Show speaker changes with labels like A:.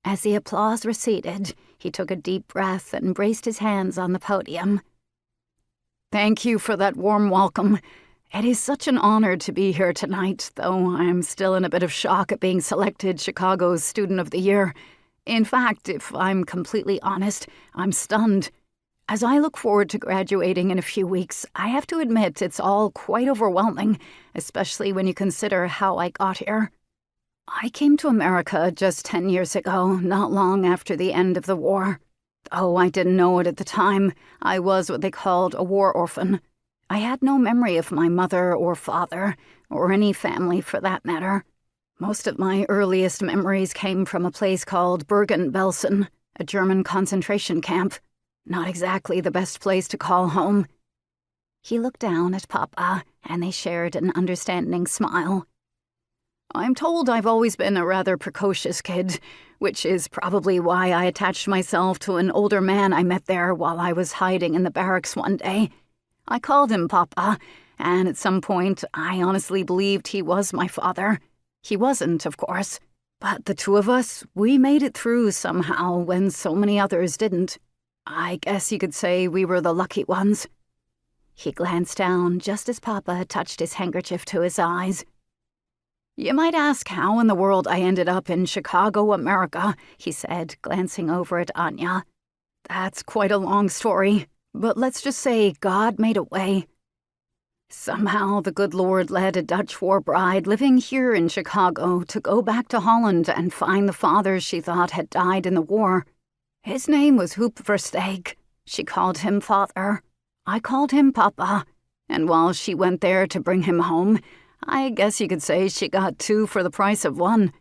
A: As the applause receded, he took a deep breath and braced his hands on the podium. "Thank you for that warm welcome. It is such an honor to be here tonight, though I am still in a bit of shock at being selected Chicago's Student of the Year. In fact, if I'm completely honest, I'm stunned. As I look forward to graduating in a few weeks, I have to admit it's all quite overwhelming, especially when you consider how I got here. I came to America just 10 years ago, not long after the end of the war. Though I didn't know it at the time, I was what they called a war orphan. I had no memory of my mother or father, or any family for that matter. Most of my earliest memories came from a place called Bergen-Belsen, a German concentration camp. Not exactly the best place to call home." He looked down at Papa, and they shared an understanding smile. "I'm told I've always been a rather precocious kid, which is probably why I attached myself to an older man I met there while I was hiding in the barracks one day. I called him Papa, and at some point I honestly believed he was my father. He wasn't, of course, but the two of us, we made it through somehow when so many others didn't. I guess you could say we were the lucky ones." He glanced down just as Papa touched his handkerchief to his eyes. "You might ask how in the world I ended up in Chicago, America," he said, glancing over at Anya. "That's quite a long story, but let's just say God made a way. Somehow the good Lord led a Dutch war bride living here in Chicago to go back to Holland and find the father she thought had died in the war. His name was Huub Versteeg. She called him Father. I called him Papa, and while she went there to bring him home, I guess you could say she got two for the price of one.